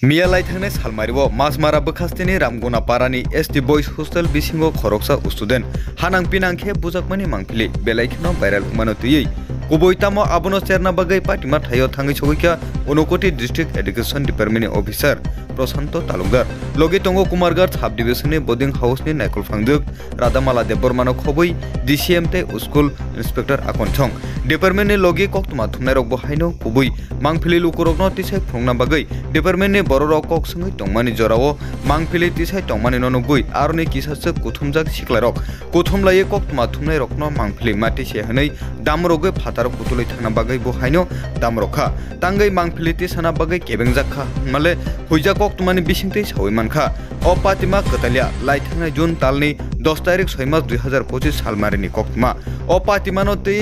मियालाई थांनाय सालमारिआव मासमारा बखास्तेनि रामगुनापारानि एसटी बयज हस्टेल बिसिङाव खरकसा स्टुडेन्ट हानां पिनांखे बुजाकमानि मांफिलि बेलाइखिनो भाइराल मानोतुयै गुबैतामो आबनो चेरना बागै पाटिमा थायो थाङै सगैखा उनकोटी डिस्ट्रिक्ट एडुकेशन डिपार्टमेन्टनि अफिसार प्रशांत तालुकदार लगे तंगो कुमारगार साब डिविजननि बोर्डिंग हाउसनि नायकलफांजोक रादामाला देबबर्मानो खबै DCM ते स्कुल इन्सपेक्टर आकनसं डिपार्टमेन्टनि लगे कक्तमा थुमनाय रक बहायनो गुबै मांफिलि लुकुरकनो तिसाय फुंना बागै डिपार्टमेन्टनि बररक कक सङै तंमानि जराव मांफिलि तिसाय तंमानि ननगुइ आरनि किसासो कुथुमजाक सिख्लारक कुथुमलायै कक्तमा थुमनाय रकनो मांफिलि माटिसे हनै दामरगै फातार कुतुलै थांना बागै बहायनो दामरखा तांगै मांफिलि तिसाना बागै केबेंजाखा माले हुइजा कक्तमानि बिसिंतै सावै मानखा अ पातिमा कतालिया लाइथांनाय जुन तालनि 10 तारिख 6 मास 2025 सालमारिनि कक्तमा अ पातिमानो तै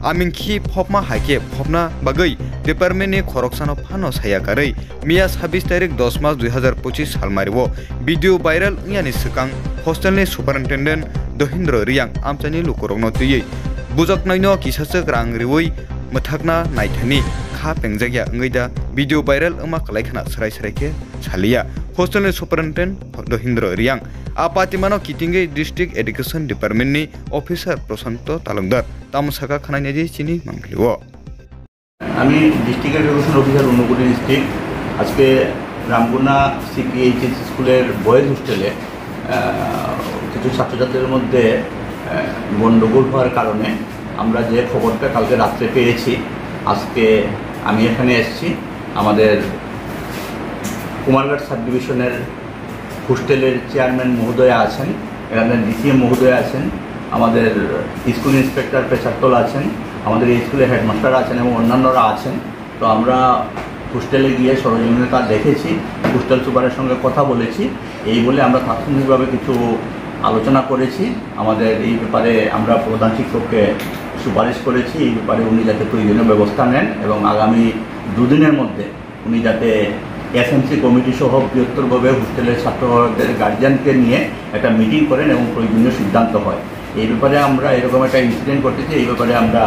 आमिंखि फपमा हाइके फपना बागै डिपार्टमेन्टनि खरकसानो फानो सायाकारै मिया 26 तारिख 10 मास 2025 सालमारिआव भिडियो भाइराल यानि सिकां हस्टेलनि सुपारिनटेन्डेन्ट दहिन्द्र रियां आमचानि लुकुरकनो तैयै बुजकनायनो किसासक रां रिवै मथाकना नायथानि खा पेंजागिया अंगैदा भिडियो भाइराल अमा कलाइखाना सराय सरायके सालिया हस्टेलनि सुपारिनटेन्डेन्ट दहिन्द्र रियां आपातिमानो किटिंगे डिस्ट्रिक्ट एडुकेशन डिपार्टमेन्टनि अफिसार प्रशांत तालुकदार तामसाका खानायनि चिनि मांफिलिओ আমি district education officer Unakoti district আজকে রামগুনা CPHS স্কুলের বয়েজ হোস্টেলে কিছু ছাত্রছাত্রীদের মধ্যে গণ্ডগোল হওয়ার কারণে আমরা যে খবরটা কালকে রাত্রে পেয়েছি আজকে আমি এখানে এসেছি আমাদের কুমারঘাট সাব ডিভিশনের হোস্টেলের চেয়ারম্যান মহোদয়া আছেন এখানে DCM মহোদয়া আছেন আমাদের স্কুল ইন্সপেক্টর পেশারতলা আছেন আমাদের এই স্কুলের হেডমাস্টার আছেন এবং অন্যান্যরা আছেন তো আমরা হোস্টেলে গিয়ে সরজমিনের কাজ দেখেছি হোস্টেল সুপারের সঙ্গে কথা বলেছি এই বলে আমরা তাৎক্ষণিকভাবে কিছু আলোচনা করেছি আমাদের এই ব্যাপারে আমরা প্রধান শিক্ষককে সুপারিশ করেছি এই ব্যাপারে উনি যাতে প্রয়োজনীয় ব্যবস্থা নেন এবং আগামী দুদিনের মধ্যে উনি যাতে SMC কমিটি সহ বৃহত্তরভাবে হোস্টেলের ছাত্রদের গার্জিয়ানকে নিয়ে একটা মিটিং করেন এবং প্রয়োজনীয় সিদ্ধান্ত হয় এই ব্যাপারে আমরা এরকম একটা ইনসিডেন্ট করতেছি এই ব্যাপারে আমরা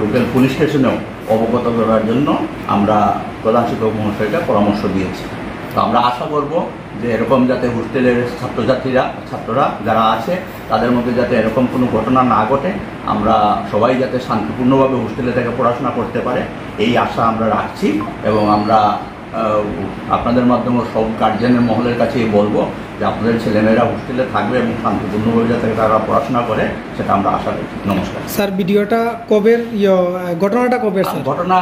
লোকাল পুলিশ স্টেশনেও অবগত করার জন্য আমরা প্রধান শিক্ষক মহাশয়কে পরামর্শ দিয়েছি তো আমরা আশা করব যে এরকম যাতে হোস্টেলের ছাত্ররা যারা আছে তাদের মধ্যে যাতে এরকম কোনো ঘটনা না ঘটে আমরা সবাই যাতে শান্তিপূর্ণভাবে হোস্টেলে থেকে পড়াশোনা করতে পারে এই আশা আমরা রাখছি এবং আমরা আপনাদের মাধ্যমে সব গার্জিয়ানের মহলের কাছে বলবো যে আপনাদের ছেলেমেয়েরা হোস্টেলে থাকবে এবং শান্তিপূর্ণভাবে যাতে তারা পড়াশোনা করে সেটা আমরা আশা করছি নমস্কার স্যার ভিডিওটা কবের ঘটনাটা কবে স্যার ঘটনা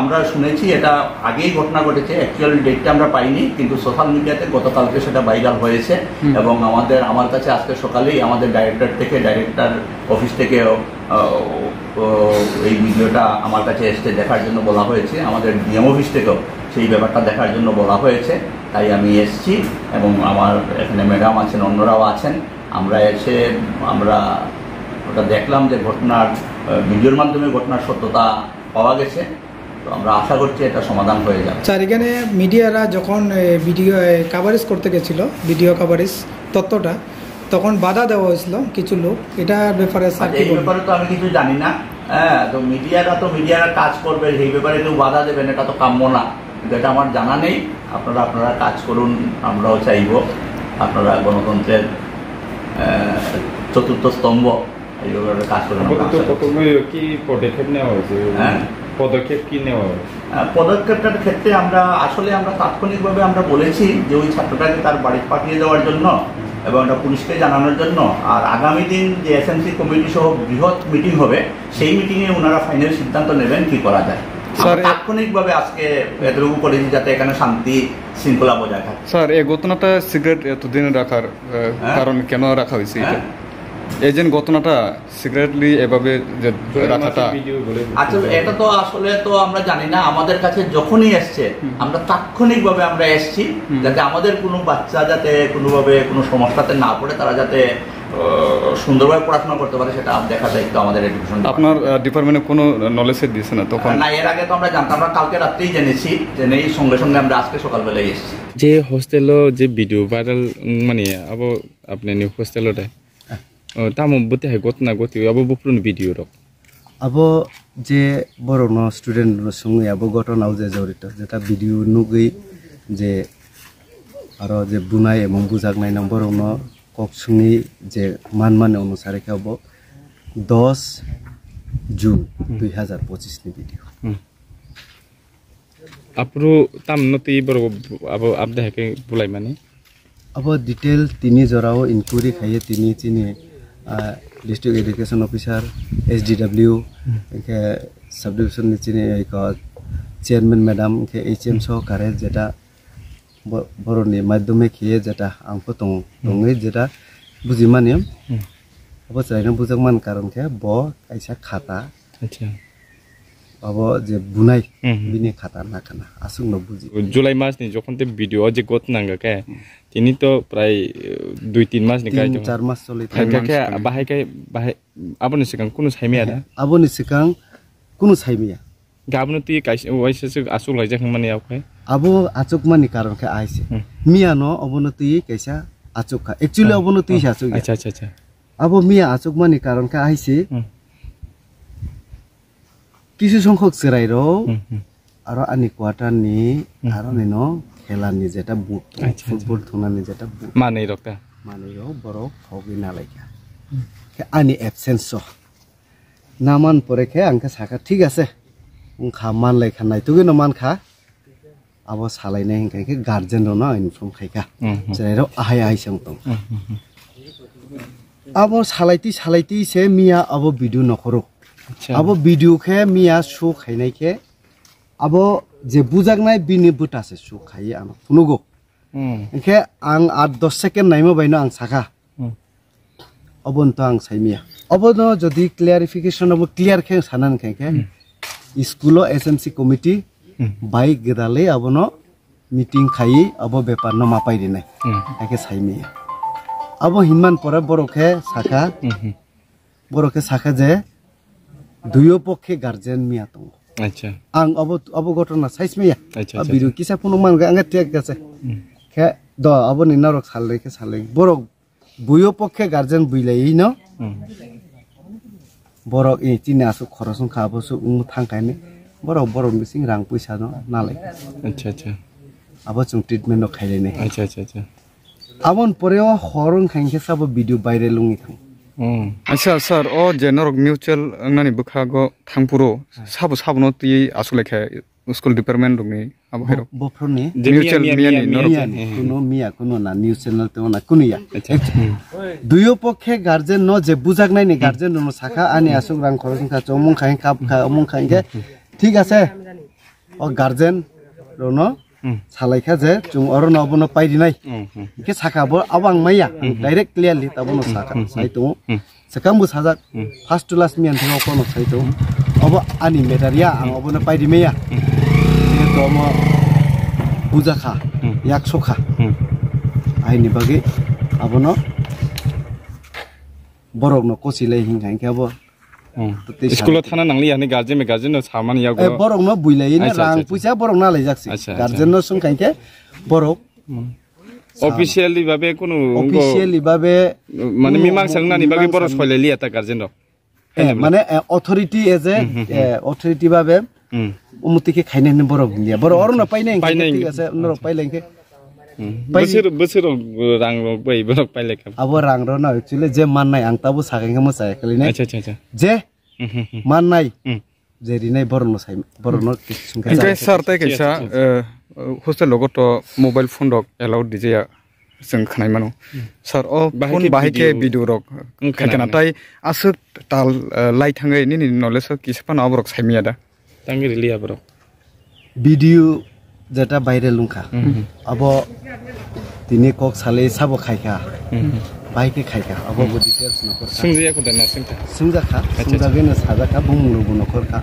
আমরা শুনেছি এটা আগেই ঘটনা ঘটেছে অ্যাকচুয়াল ডেটটা আমরা পাইনি কিন্তু সোশ্যাল মিডিয়াতে গতকালকে সেটা ভাইরাল হয়েছে এবং আমার কাছে আজকে সকালেই আমাদের ডাইরেক্টর অফিস থেকে এই ভিডিওটা আমার কাছে এসে দেখার জন্য বলা হয়েছে আমাদের ডিএম অফিস থেকেও সেই ব্যাপারটা দেখার জন্য বলা হয়েছে তাই আমি এসেছি এবং আমার এখানে ম্যাডাম আছেন অন্যরাও আছেন আমরা এসে আমরা ওটা দেখলাম যে ঘটনার ভিডিওর মাধ্যমে ঘটনার সত্যতা পাওয়া গেছে তো আমরা আশা করছি এটা সমাধান হয়ে যাবে স্যার এখানে মিডিয়ারা যখন ভিডিও কাভারেজ করতে গেছিল ভিডিও কাভারেজ তথ্যটা তখন বাধা দেওয়া হয়েছিল কিছু লোক এটার ব্যাপারে স্যার এই ব্যাপারে তো আমি কিছু জানি না তো মিডিয়ারা কাজ করবে সেই ব্যাপারে কেউ বাধা দেবেন এটা তো কাম্য না কিন্তু এটা আমার জানা নেই আপনারা কাজ করুন আমরাও চাইব আপনারা গণতন্ত্রের চতুর্থ স্তম্ভ এই ব্যাপারে কাজ করুন কি পদক্ষেপ নেওয়া হয়েছে পদক্ষেপ কি নেওয়া হয়েছে পদক্ষেপটার ক্ষেত্রে আমরা তাৎক্ষণিকভাবে আমরা বলেছি যে ওই ছাত্রটাকে তার বাড়ি পাঠিয়ে দেওয়ার জন্য এবং এটা পুলিশকে জানানোর জন্য আর আগামী দিন যে SMC কমিটি সহ বৃহৎ মিটিং হবে সেই মিটিংয়ে ওনারা ফাইনাল সিদ্ধান্ত নেবেন কি করা যায় তাৎক্ষণিকভাবে আজকে এতটুকু করেছি যাতে এখানে শান্তি শৃঙ্খলা বজায় থাকে স্যার এই ঘটনাটা সিগারেট এতদিন রাখার কারণ কেন রাখা হয়েছে এই যে ঘটনাটা সিগারেটলি এভাবে রাখাটা আচ্ছা এটা তো আসলে তো আমরা জানি না আমাদের কাছে যখনই এসছে আমরা তাৎক্ষণিকভাবে আমরা এসছি যাতে আমাদের কোনো বাচ্চা যাতে কোনোভাবে কোনো সমস্যাতে না পড়ে তারা যাতে সুন্দরভাবে পড়াশোনা করতে পারে সেটা দেখা দায়িত্ব আমাদের এডুকেশন আপনার ডিপার্টমেন্টে কোনো নলেজ দিয়েছে না তখন না এর আগে তো আমরা জানতাম আমরা কালকে রাত্রেই জেনেছি এই সঙ্গে সঙ্গে আমরা আজকে সকালবেলায় এসেছি যে হোস্টেলও যে ভিডিও ভাইরাল মানে আপনি হোস্টেলটা তামো বতে হয় ঘটনা গতি বুফরুন ভিডিও রক abo je borokno student no sungi abo gotona je jorito jeta video nugi जे आरो जे बुनाय एवं बुजागनाय नम्बर उनो कक्सुंनि जे मान अनुसारे के अब 10 जून 2025 नि भिडियो आपरो ताम नति बरो अब आपदे के बुलाय माने अब डिटेल तिनी जराओ इंक्वायरी खाये तिनी चिनी डिस्ट्रिक्ट एजुकेशन ऑफिसर SDW के सब डिविजन नि चिनी एक चेयरमैन मैडम के HM सहकारे जेटा बरनि माध्यमिक हिए जेटा आंखो दङै जेटा बुजिमानि अब जायना बुजागमान कारण के ब कायसा खाता अच्छा अब जे बुनाय बिनि खाता नाखाना आसुं न बुजि जुलाई मास नि जखनते भिडियो जे गत नांगा के तिनी तो प्राय 2-3 मास नि गाय 4 मास चले के बाहाय आबोनि सिगां कुनु साइमिया दा आबोनि सिगां कुनु साइमिया गाबनो ति काइसे वाइसे आसु लाइजाखां माने आवखाय आबो आचुकमानि कारण के आइसे मिया न अबनति कैसा आचुका एक्चुअली अबनति आचुक अच्छा आबो मिया आचुकमानि कारण के आइसे किसु संख्यक सेराइरो आरो आनि क्वार्टारनि आरो नेनो खेलानि जेटा बुट फुटबल थुनानि जेटा बुट मानै रक्ता मानैरो बरो फगि नालायका के आनि एब्सेन्स नामान परेखे आंके साका ठीक আছে उनखा मानलाय खानाय तुगे न मानखा अब सालायनाय हिंखायके गार्जेन रो न इनफर्म खायका जेराव आहाय संतों अब सालायती से मिया अब भिडियो नखरो अब भिडियो के मिया शो खायनाय के अब जे बुजागनाय बिनि बुटासे शो खायो आं फुनुगो इनके आं 8-10 सेकेन्ड नायमो बायनो आं साखा अबनतो आं सायमिया अब न जदि क्लियरिफिकेशन अब क्लियर के सानान खायके स्कूलो SMC कमिटी बाइक गेदाले अब न मीटिंग खाई अब बेपार न मापाय दिनाय एके सायमिया अब हिनमान परे बरखे साखा जे दुयो पक्षे गार्जेन मिया दं अच्छा आं अब घटना साइसमिया अच्छा बिरु किसा फुनु मानगा आंगा टेक गसे के द अब नि नरक सालै बरक बुयो पक्षे गार्जेन बुइलाय न बरक ए तिना आसु खरसं खाबसु थांखायने बरक मिसिं रां पैसा न नालाय अच्छा अब जों ट्रिटमेन्ट खायलायनाय अच्छा आबन परेव हरं खायके सब भिडियो भाइरल लुङि थां अच्छा सर ओ जेनरक म्यूचुअल अंगनानि बखागो थांपुरो साबनो ति आसुलेखे स्कुल डिपार्टमेंट दंनि अब हेरो बफ्रनि म्यूचुअल मियानि मिया कुनो ना न्यूज चैनल तो ना कुनिया दुयो पक्षे गार्जेन न जे बुजागनायनि गार्जेन न साखा आनि आसुक रां खरसंखा चमुं खाय काप खा अमुं खायके ठीक আছে ओ गार्जेन रनो सालायखा जे जों अरन अबनो पाइदिनाय के साखाबो आबां मैया डाइरेक्ट क्लियरलि तबनो साखा साइतो सेकामबो साजाक फार्स्ट टू लास्ट मियान थेङाव कोनो साइतो अब आनि मेटारिया आं अबनो पाइदिमेया जे दम बुजाखा याकसखा आइनि बागे अबनो बरकनो कोसिलै हिंखायके अब स्कुलाव थाना नांलिया नि गार्जेन सामानि याव बरक न बुइलायनो रां पैसा बरक नालाय जाक्सि गार्जेन न संखायके बरक ऑफिशियली बाबे कोनो ऑफिशियली बाबे माने मिमां सांनानि बागे बर सयलायलिया ता गार्जेन रो माने अथॉरिटी एज ए अथॉरिटी बाबे उमुतिके खायनायनि बरक लिया बर अरन पाइनाय ठीक আছে न पाइलायके बोसोर रां बै बरक पाइलायका अब रां रो न एक्चुअली जे माननाय आं ताबो सागायके मोसायखलिने अच्छा जे माननाय जेरिनाय बरनो साइ बरनो इनके सर तै कैसा हस्टेल लगत मोबाइल फोन रक एलाउड दिजेया जों खानाय मानो सर ओ फोन बाहायके भिडियो रक खायना ताइ आसु ताल लाइ थाङै नि नलेज किसपा ना बरक साइमिया दा तांगे रिलिया बरक भिडियो जेटा भाइरल लुंखा अब तिनी कक साले साबो खायखा बाइके खायखा अब डिटेल्स नखर सुंजिया को दना सुंजाखा सुंजागेनो साजाखा बुंमुलुगु नखरखा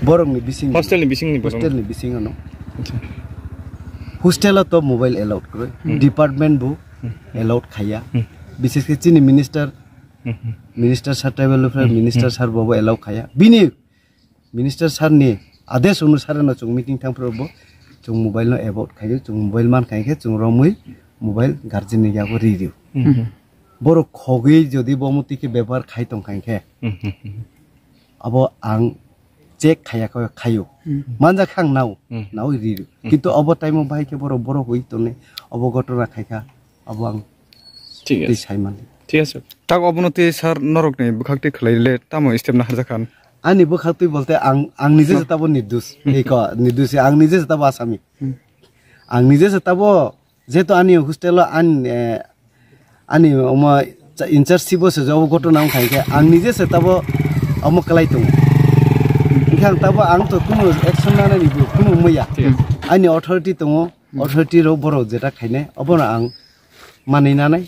बरंनि बिसिं हस्टेलनि बिसिंनि न हस्टेल तो मोबाइल एलाउड करे डिपार्टमेंट बु एलाउड खाया विशेष के चिनी मिनिस्टर सार ट्राइबल मिनिस्टर सार बाबो एलाउड खाया बिनि मिनिस्टर सारनि आदेश अनुसार न जों मीटिंग थांफ्रोबो जों मोबाइल न एबाउट खायो जों मोबाइल मान खायके जों रमै मोबाइल गार्जेन नि याबो रिडिउ बर खगै जदि बमति के व्यवहार खायतं खायके अब आं চেক খায়ো মানজা খাং নাও রিরু কিন্তু অব টাইমও বাহাইকে বড় হইতনে অব ঘটনা খাইখা অব আং ঠিক আছে সাইমান ঠিক আছে তাক অবনতি স্যার নরকনি বুখাকটি খালাইলে তামো স্টেপ না হারজাখান আনি বুখাকটি বলতে আং নিজে যেতাবো নির্দোষ এই ক নির্দোষ আং নিজে যেতাবো আসামি আং নিজে যেতাবো যেহেতু আনি হোস্টেল আনি ইনচার্জ সিবসে যাব ঘটনা খাইখা আং নিজে যেতাবো অমক কালাইতো ইখান তাবো আং তো কোনো অ্যাকশন না নিবো কোনো মইয়া আইনি অথরিটি দङ অথরিটি रो बर' जेटा खायने अबना आं मानिनानै